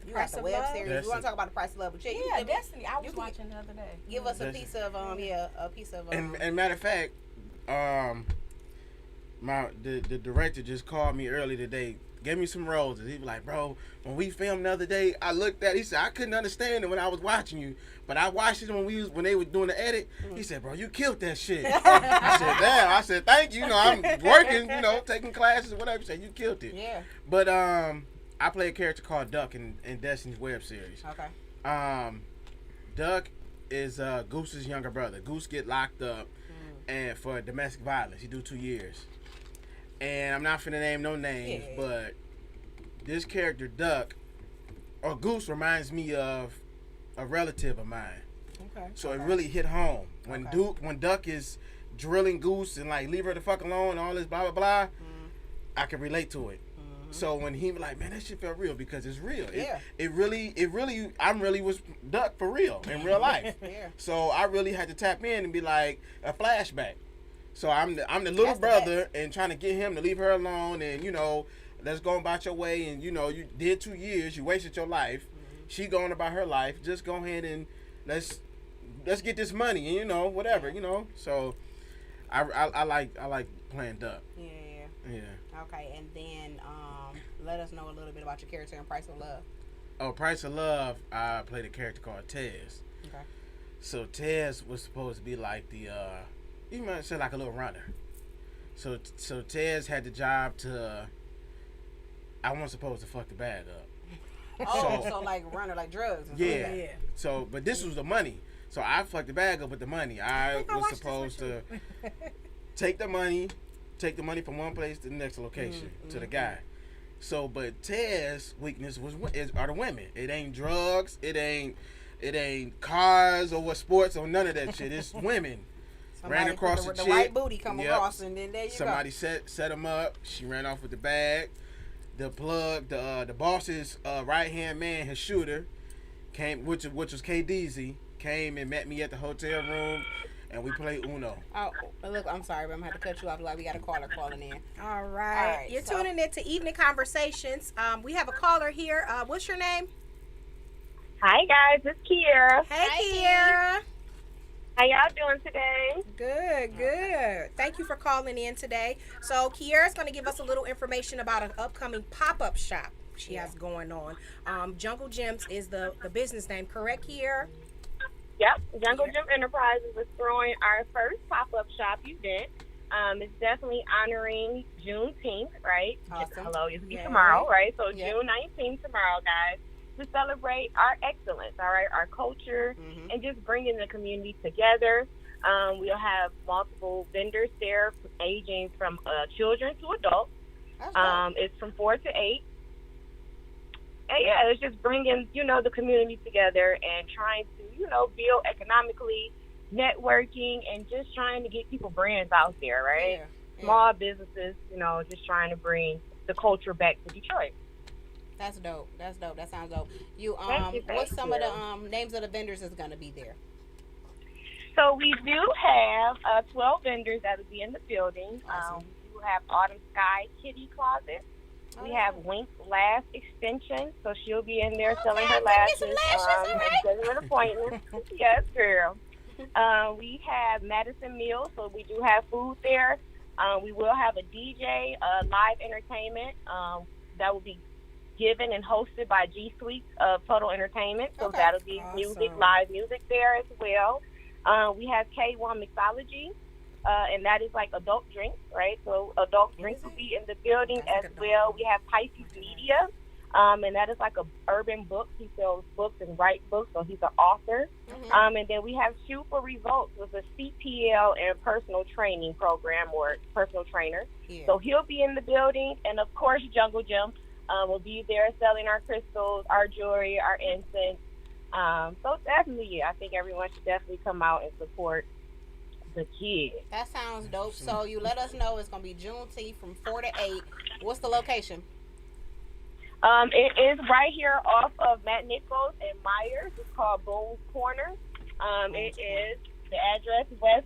got Price the of web Love? series. Destiny. We want to talk about the Price of Love, but you Yeah, give, Destiny. I was can- watching the other day. give us a Destiny. piece of a piece of And matter of fact, the director just called me early today, gave me some roses. He was like, bro, when we filmed the other day, I looked at it, he said, I couldn't understand it when I was watching you, but I watched it when they were doing the edit. He said, bro, you killed that shit. I said, damn. I said, thank you. You know, I'm working, taking classes, whatever. He said, you killed it. yeah. But I play a character called Duck in Destiny's web series. Okay. Duck is Goose's younger brother. Goose get locked up and for domestic violence. He do 2 years. And I'm not finna name no names, Yeah. but this character Duck or Goose reminds me of a relative of mine. Okay. So it really hit home when Okay. when Duck is drilling Goose and like leave her the fuck alone and all this blah blah blah. I can relate to it. So when he was like, man, that shit felt real because it's real. Yeah. It really, I really was Duck for real in real life. Yeah. So I really had to tap in and be like a flashback. So I'm the little That's the brother and trying to get him to leave her alone and let's go about your way and you did 2 years, you wasted your life. She going about her life. Just go ahead and let's get this money and whatever. So I like playing Duck. Yeah. Yeah. Okay, and then let us know a little bit about your character in Price of Love. Oh, Price of Love, I played a character called Tez. Okay. So Tez was supposed to be like the, you might say like a little runner. So Tez had the job to, I wasn't supposed to fuck the bag up. Oh, so like runner, like drugs. And stuff like Yeah. that. Yeah. So, but this was the money. So I fucked the bag up with the money. I think I was watched this supposed to with take the money from one place to the next location to the guy. So, but Tez's weakness are the women. It ain't drugs. It ain't cars or sports or none of that shit. It's women. Somebody Ran across put the the white chick. booty come Yep. across, and then there you Somebody set him up. She ran off with the bag. The plug, the boss's right hand man, his shooter, came, which was KDZ, came and met me at the hotel room, and we played Uno. go. Oh, look, I'm sorry, but I'm gonna have to cut you off. Like we got a caller calling in. All right. right, You're so- tuning in to Evening Conversations. We have a caller here. What's your name? Hi guys, it's Kiera. Hey, Hi, Kiera. How y'all doing today? Good, good. Thank you for calling in today. So Kiara's going to give us a little information about an upcoming pop-up shop she has going on. Jungle Gems is the business name, correct, Kiara? Yep, Jungle Gym Enterprises is throwing our first pop-up shop event. It's definitely honoring Juneteenth, right? Awesome. Hello, it's Yeah. tomorrow, right? So Yep. June 19th tomorrow, guys, to celebrate our excellence, all right, our culture, and just bringing the community together. We'll have multiple vendors there, aging from children to adults. That's dope. It's from 4 to 8. And yeah, it's just bringing, the community together and trying to, build economically, networking, and just trying to get people brands out there, right? Yeah. Small businesses, just trying to bring the culture back to Detroit. That's dope. That's dope. That sounds dope. You Thank you, what's some of you. the names of the vendors that's gonna be there? So we do have 12 vendors that will be in the building. Awesome. We do have Autumn Sky Kitty Closet. We have Wink Lash Extension, so she'll be in there selling her lashes. Get some lashes, all right. Getting an appointment. Yes, girl. We have Madison Mills, so we do have food there. We will have a DJ, live entertainment that will be given and hosted by G Suites of Total Entertainment. So Okay. that'll be music, live music there as well. We have K1 Mixology, and that is like adult drinks, right? So adult drinks will be in the building as well. We have Pisces Media, and that is like a urban book. He sells books and writes books, so he's an author. And then we have Shoot for Results with a CPL and personal training program or personal trainer. Yeah. So he'll be in the building, and of course Jungle Gym will be there selling our crystals, our jewelry, our incense. So definitely, yeah, I think everyone should definitely come out and support the kids. That sounds dope. So you let us know it's gonna be Juneteenth from 4 to 8. What's the location? It is right here off of Matt Nichols and Myers. It's called Boone's Corner. It is the address what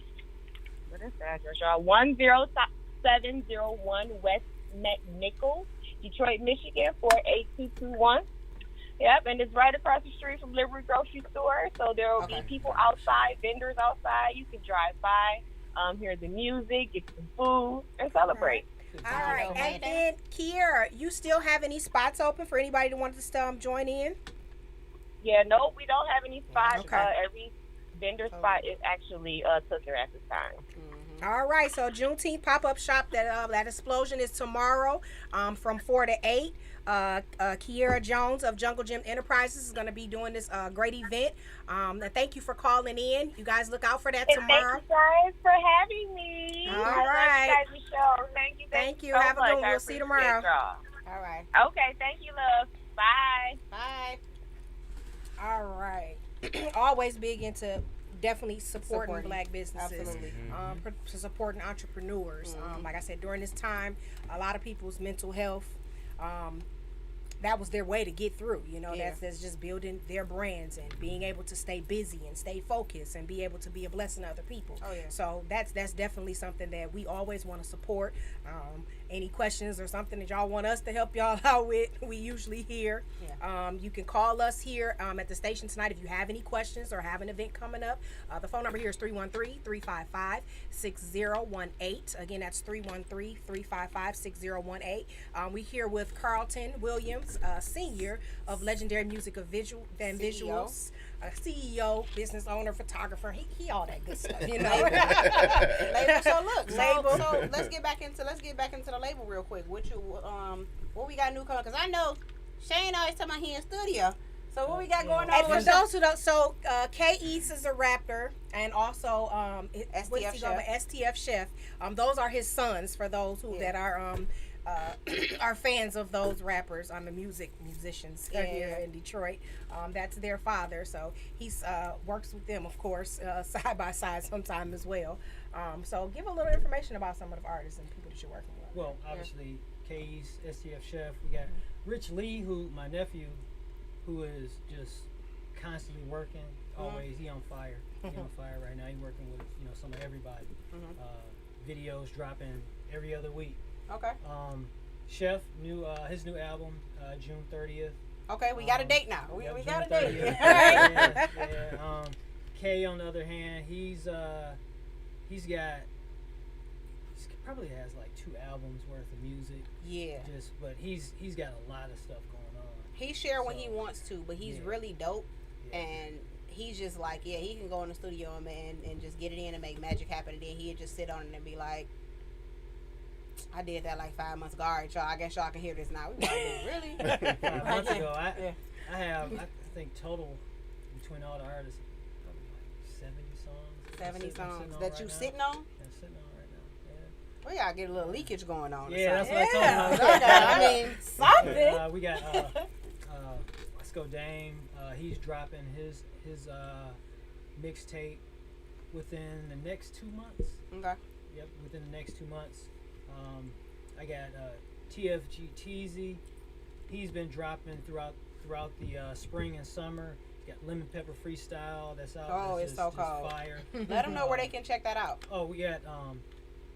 is the address, y'all? 10701 West Matt Nichols, Detroit, Michigan, 48221. Yep, and it's right across the street from Liberty Grocery Store. So there will be people outside, vendors outside. You can drive by, hear the music, get some food, and celebrate. All right. And then, Kiara, you still have any spots open for anybody that wants to join in? Yeah, no, we don't have any spots. Okay. Every vendor spot is actually taken at this time. All right. So Juneteenth pop-up shop, that explosion is tomorrow from 4 to 8. Kiara Jones of Jungle Gym Enterprises is going to be doing this great event. And thank you for calling in. You guys look out for that tomorrow. Thank you guys for having me. All right. I love you guys' show. Thank you. Have so a good much. one. We'll see you tomorrow. All right. Okay. Thank you, love. Bye. Bye. All right. Always big into definitely supporting black businesses. Absolutely. Supporting entrepreneurs. Like I said, during this time, a lot of people's mental health, that was their way to get through. That's just building their brands and being able to stay busy and stay focused and be able to be a blessing to other people. Oh, yeah. So that's definitely something that we always want to support. Any questions or something that y'all want us to help y'all out with, we usually here. Yeah. You can call us here at the station tonight if you have any questions or have an event coming up. The phone number here is 313-355-6018. Again, that's 313-355-6018. We're here with Carlton Williams, Senior of Legendary Music of Visuals. CEO, business owner, photographer. He all that good stuff, Label. So look, so let's get back into the label real quick. What we got new coming? Because I know Shane always talking about he in studio. So what we got going on? And for those who don't, so K East is a rapper, and also STF Chef. Those are his sons. For those who that are fans of those rappers, the musicians here in Detroit. That's their father, so he's works with them, of course, side by side sometime as well. So give a little information about some of the artists and people that you're working with. Well, obviously, K's, STF Chef. We got Rich Lee, who my nephew, who is just constantly working. Always, he on fire. He on fire right now. He working with some of everybody. Videos dropping every other week. Okay. Chef, his new album, June 30th. Okay, we got a date now. We got a date. Yeah. Kay, on the other hand, he probably has like 2 albums worth of music. Yeah. But he's got a lot of stuff going on. He share when he wants to, but he's really dope, Yeah. and he's just like, he can go in the studio and just get it in and make magic happen, and then he'd just sit on it and be like, I did that like 5 months ago. All right, y'all, I guess y'all can hear this now. We like, really? 5 months ago, I think total between all the artists, probably like 70 songs. 70 songs sitting on that right you now. sitting on? I'm sitting on right now. Yeah. We gotta get a little leakage going on. Yeah, that's what Yeah. I told him. I mean, something. We got Let's Go Dame. He's dropping his mixtape within the next 2 months. Okay. Yep, within the next 2 months. I got TFG Teasy. He's been dropping throughout the spring and summer. He's got Lemon Pepper Freestyle that's out. Oh, that's it's so just cold. fire. Let them know where they can check that out. Oh, we got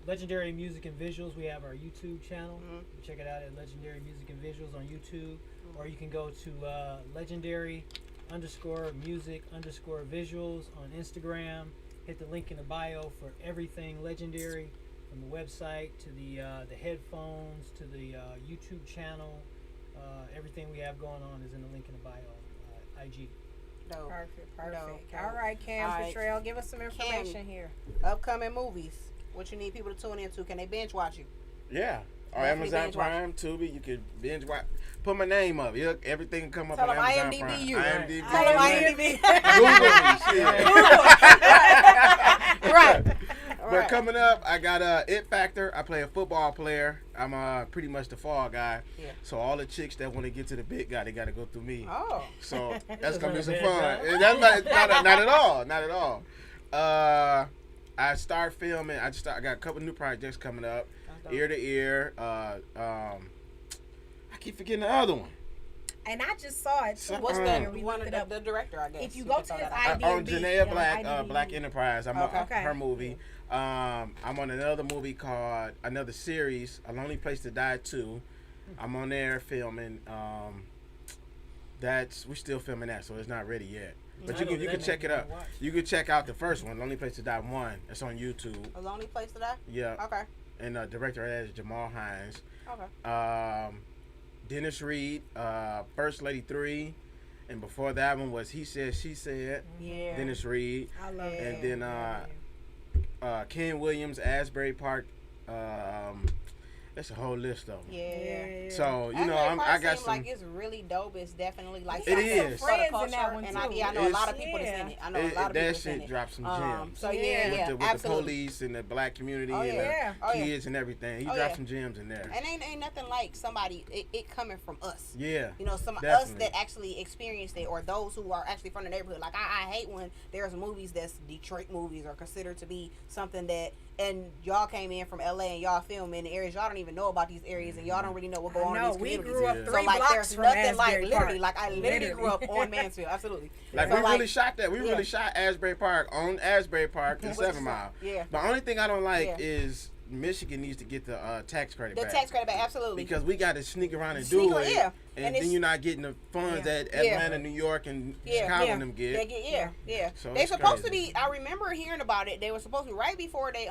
Legendary Music and Visuals. We have our YouTube channel. Mhm. You can check it out at Legendary Music and Visuals on YouTube. Or you can go to legendary_music_visuals on Instagram. Hit the link in the bio for everything Legendary, from the website to the headphones to the YouTube channel. Everything we have going on is in the link in the bio. IG. Dope. Perfect. Dope. All right, Cam All right. Petrell, give us some information here. Upcoming movies. What you need people to tune into? Can they binge watch you? Yeah. Or Definitely Amazon binge watch. Prime, Tubi, you can binge watch. Put my name up. Everything come up Tell on them Amazon IMDb Prime. you. IMDb. Tell them me. IMDb. Google me. Shit. Right. But coming up, I got It Factor. I play a football player. I'm pretty much the fall guy. Yeah. So all the chicks that want to get to the big guy, they got to go through me. Oh. So that's gonna be not some a fun. bad And that's not at all. Not at all. I start filming. I got a couple new projects coming up. Ear to Ear. I keep forgetting the other one. And I just saw it. So What's we one looked of it up. the director, I guess. If you You go can to throw his that out. IMDb, On Janaea Black, IMDb. Black Enterprise. I'm on Okay. her movie. I'm on another movie called, another series, A Lonely Place to Die 2. I'm on there filming. We're still filming that, so it's not ready yet. But you can check it out. You can check out the first one, Lonely Place to Die 1. It's on YouTube. A Lonely Place to Die? Yeah. Okay. And director of that is Jamal Hines. Okay. Dennis Reed, First Lady 3. And before that one was He Said, She Said. Yeah. Dennis Reed. I love Yeah. it. And then Ken Williams, Asbury Park. That's a whole list of them. Yeah. So you know, Asbury I Park got seem some. like it's really dope. It's definitely like It something is. for the Friends in culture, that one, and I too. know a lot of people that's in it. I know a lot of people that that's in shit it. dropped some gems. So Yeah. yeah, With the absolutely. police and the black community Oh, and yeah. the Oh, yeah. kids and everything. He Oh, dropped yeah. some gems in there. And ain't nothing like somebody it coming from us. Yeah. You know, some of us Definitely. that actually experienced it, or those who are actually from the neighborhood. Like I hate when there's movies that's Detroit movies are considered to be something that, and y'all came in from LA and y'all film in the areas y'all don't even know about these areas, and y'all don't really know what go on in No, these we communities. grew up Yeah. 3 So like blocks there's from nothing like Asbury literally, Park. like I literally grew up on Mansfield, absolutely. Like So, we really shot that. We yeah. really shot Asbury Park on Asbury Park and Which 7 is- Mile. yeah. The only thing I don't like Yeah. is Michigan needs to get the tax credit The back. tax credit back, absolutely. Because we got to sneak around and Sneak do ar- it, yeah. and And then it's- you're not getting the funds Yeah. that Atlanta, New York, and Yeah. Chicago Yeah. and them They get. get, yeah. So They it's supposed to crazy. be. I remember hearing about it. They were supposed to be right before they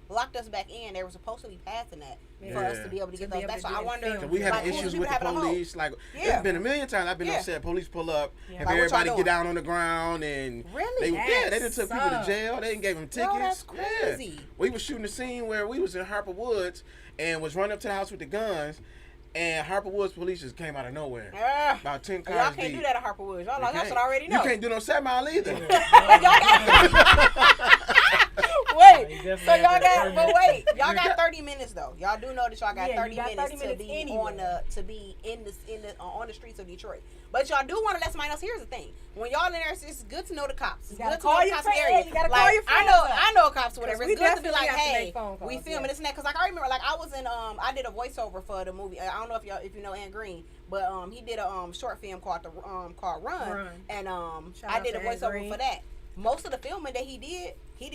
locked us back in. They were supposed to be passing that for us Yeah. to be able to get To be those able back. to So do I it wonder. film. Cause we like, having who's issues people with the having a hold? police. Like Yeah. it's been a million times I've been Yeah. on set. Police pull up, Yeah. have Like, what everybody y'all get doing? down on the ground, and Really? they done took people to sucks. jail. They didn't gave them tickets. Yo, that's Yeah. crazy. We was shooting a scene where we was in Harper Woods and was running up to the house with the guns, and Harper Woods police just came out of nowhere. About 10 cars Y'all can't deep. do that at Harper Woods. Y'all like, You I should already know. You can't do no 7 Mile either. Wait, You so definitely y'all have to got, earn but it. wait, y'all got 30 minutes though. Y'all do know that y'all got Yeah, 30 you got minutes 30 to minutes be anyway. on the streets of Detroit. But y'all do want to let somebody else. Here's the thing: when y'all in there, it's good to know the cops. It's You gotta good to call know the your cops in the friends. area. You gotta like, call your friends up. I know cops or whatever. 'Cause we It's good to be definitely like, have to hey, make phone calls, we filming yeah. this and that. Because like I remember, like I was in I did a voiceover for the movie. I don't know if you know Ann Green, but he did a short film called called Run, and Shout I out did a to Ann voiceover Green. for that. Most of the filming that he did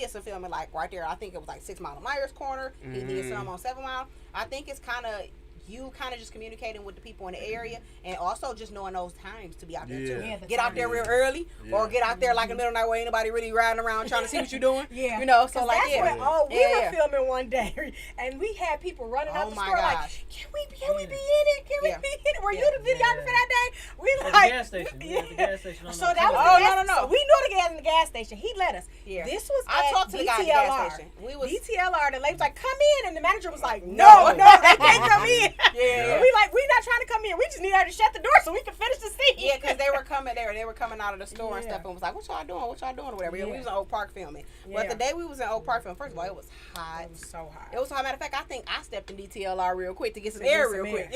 some filming like right there. I think it was like 6 Mile Myers Corner. He did some on 7 Mile. I think it's kind of you kind of just communicating with the people in the area, and also just knowing those times to be out there too. Yeah. Get out there real early, or get out there like in the middle of the night where ain't nobody really riding around trying to see what you're doing. Yeah. You know, so like that's yeah. when, we were filming one day, and we had people running out the my store like, gosh. can we be in it? Can we be in it? Were you the videographer that day? We At the like gas station. We at the gas station on So the that was Oh, the gas, no. So we knew the gas in the gas station. He let us. Yeah. This was I at talked to the guy at the gas station. We was DTLR. The lady was like, "Come in," and the manager was like, "No, they can't come in." Yeah. We like, we not trying to come in. We just need her to shut the door so we can finish the scene. Yeah, because they were coming there. They were coming out of the store and Yeah. stuff and was like, what y'all doing? What y'all doing? Or whatever. Yeah. We Yeah. was in Oak Park filming. Yeah. But the day we was in Oak Park filming, first of all, it was hot. It was so hot. It was hot. Matter of fact, I think I stepped in DTLR real quick to get some To get air some real air. quick.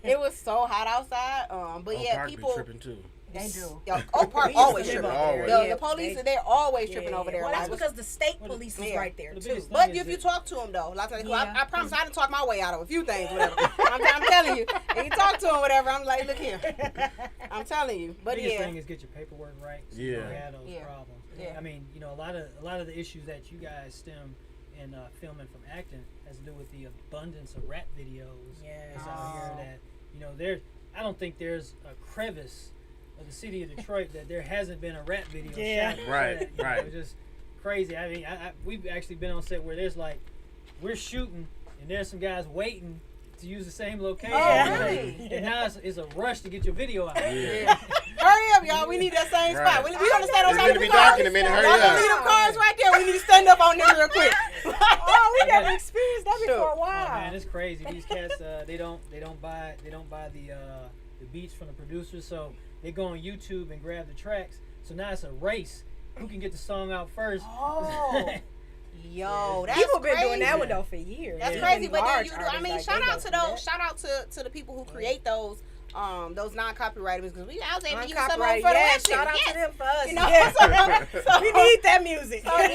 Yeah. It was so hot outside. But Oak yeah, Park people. be tripping too. They do. Yeah, Oak Park We used always to live tripping. over there. Always. Yeah, The police, they- they're always tripping over there. Well, that's like, because the state Well, police is yeah. right there The too. biggest But thing if is you that- talk to them though, like Yeah. I promise I didn't talk my way out of a few things, whatever. I'm telling you, and you talk to them, whatever. I'm like, look here, I'm telling you. But biggest yeah, thing is get your paperwork right. So you don't Yeah. have those Yeah. problems. Yeah. I mean, you know, a lot of the issues that you guys stem in filming from acting has to do with the abundance of rap videos Yes. that's out here. That you know, I don't think there's a crevice of the city of Detroit that there hasn't been a rap video Yeah. shot. Right, You know, right. it's just crazy. I mean, we've actually been on set where there's like we're shooting and there's some guys waiting to use the same location. Oh, really? And now it's a rush to get your video out. Yeah. hurry up, y'all. We need that same Right. spot. We gonna stand on It's top gonna of be the dark cars. in a minute. Hurry Y'all gonna up. leave them cars right there. We need to stand up on them real quick. Oh, we never experienced that Sure. before. Oh, Wow. man, it's crazy. These cats, they don't buy the beats from the producers, so they go on YouTube and grab the tracks. So now it's a race. Who can get the song out first? Oh. Yo, that's People been crazy. doing that one though for years. That's Yeah. crazy, Even but then large you do. I artists, mean, like, shout they out go to through those. that. Shout out to the people who create those non-copyrighted music. Because I was able to use some of them Uncopyrighted, for the yeah. web shit. Shout out Yes. to them for us. You know, Yeah. so We need that music. So yeah,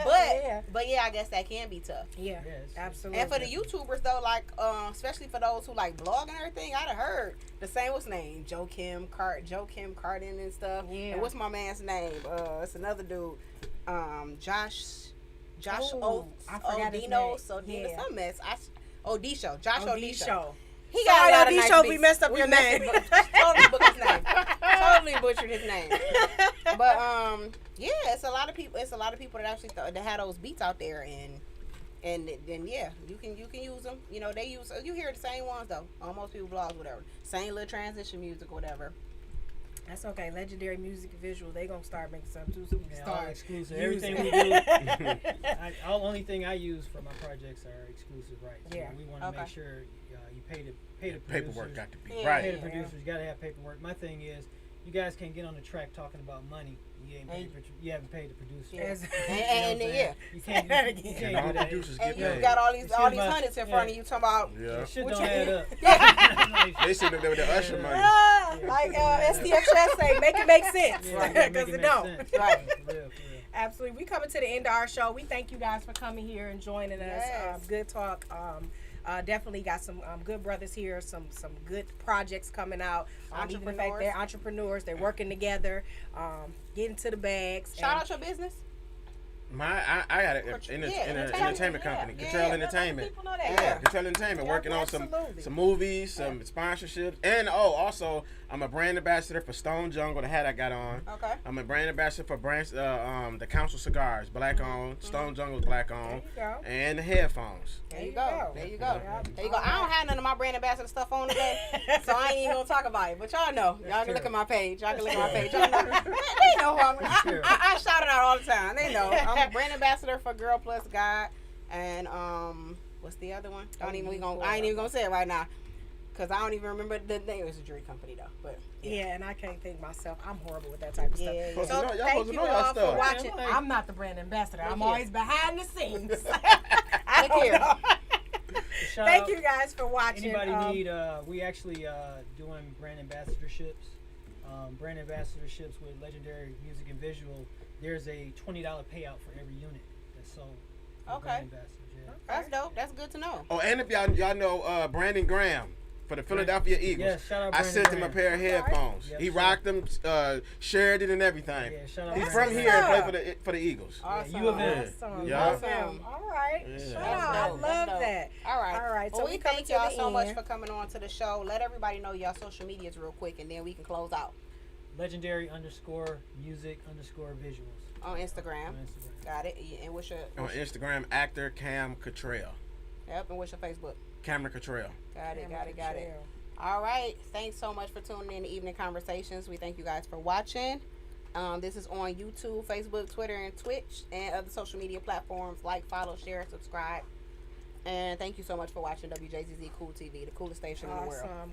Yeah. but yeah, I guess that can be tough. Yeah, Yeah, it's- absolutely. And for the YouTubers though, like especially for those who like blog and everything, I'd have heard the same. What's his name? Joe Kim Cardin and stuff. Yeah. And what's my man's name? It's another dude. Josh Oh, I forgot his Odino, name. Sodino, Yeah. some mess. Odisho. Josh Odisho. Show. He Sorry, got a lot of Odisho, nice we beats. messed up We your messed name. totally butchered his name. Totally butchered his name. But yeah, it's a lot of people. It's a lot of people that actually that had those beats out there, and then yeah, you can use them. You know, they use you hear the same ones though on most people's blogs, whatever. Same little transition music, or whatever. That's okay. Legendary Music and Visual, they gonna start making something too. So we can Yeah, all start exclusive. using Everything we it. do, only thing I use for my projects are exclusive rights. Yeah. We want to Okay. make sure you pay the producers. Paperwork got to be Yeah. Pay right. the producers. You gotta have paperwork. My thing is, you guys can't get on the track talking about money. You haven't paid the producer. Yeah. Yes. And You know what I'm yeah. saying? You can't. You And can't all do that. producers And get you paid. got all these Excuse my- hundreds in front of you talking about. Yeah. That shit What don't you- add up. They sitting up there with the usher money. Like STFS say, make it make sense. Yeah, you gotta make Because it it make don't. sense. Right. For real. Absolutely. We coming to the end of our show. We thank you guys for coming here and joining us. Yes. Good talk. Definitely got some good brothers here. Some good projects coming out. Even the fact they're entrepreneurs. They're working together. Getting to the bags. Shout out your business. I got an entertainment company, Control Entertainment. People know that. Yeah, Control Entertainment, Yeah, working on absolutely. some movies, some sponsorships, and also I'm a brand ambassador for Stone Jungle, the hat I got on. Okay. I'm a brand ambassador for the Council Cigars, black owned. Stone Jungle's black owned, There you go. and the headphones. There you go. There you go. Yeah. There you go. I don't have none of my brand ambassador stuff on today, so I ain't even gonna talk about it. But y'all know. Y'all can look at my page. Y'all can look at my page. Y'all know. They know who I shout it out all the time. They know. I'm a brand ambassador for Girl Plus God, and what's the other one? I ain't even gonna say it right now, cause I don't even remember the name. It was a jewelry company though. But Yeah, and I can't think myself. I'm horrible with that type of stuff. Yeah, Supposed to So know- y'all thank supposed to you know y'all all for stuff. watching. Yeah, like- I'm not the brand ambassador. I'm Yeah. always behind the scenes. I Look don't here. know. Shout Thank out- you guys for watching. Anybody need? We actually doing brand ambassadorships. Brand ambassadorships with Legendary Music and Visual. There's a $20 payout for every unit that's sold. for Okay. Brand ambassadors, yeah. that's dope. That's good to know. Oh, and if y'all know Brandon Graham, for the Philadelphia Eagles. Yeah, shout out I Brandon sent him a Graham. pair of headphones. Yep, he shout rocked them, shared it and everything. Yeah, shout out He's Brandon from Graham. here and play for the Eagles. Awesome. U of M. Awesome. Yeah. Awesome. All right. Yeah. Shout That's out. I dope. love That's dope. that. All right. All right. Well, So we coming thank to y'all the so much end. for coming on to the show. Let everybody know y'all social medias real quick, and then we can close out Legendary_music_visuals on Instagram. on Instagram. Got it. And what's your On Instagram, actor Cam Cottrell. yep? And what's your Facebook? Cameron Cottrell. Got it. All right. Thanks so much for tuning in to Evening Conversations. We thank you guys for watching. This is on YouTube, Facebook, Twitter, and Twitch, and other social media platforms. Like, follow, share, subscribe. And thank you so much for watching WJZZ Cool TV, the coolest station in the world. Awesome.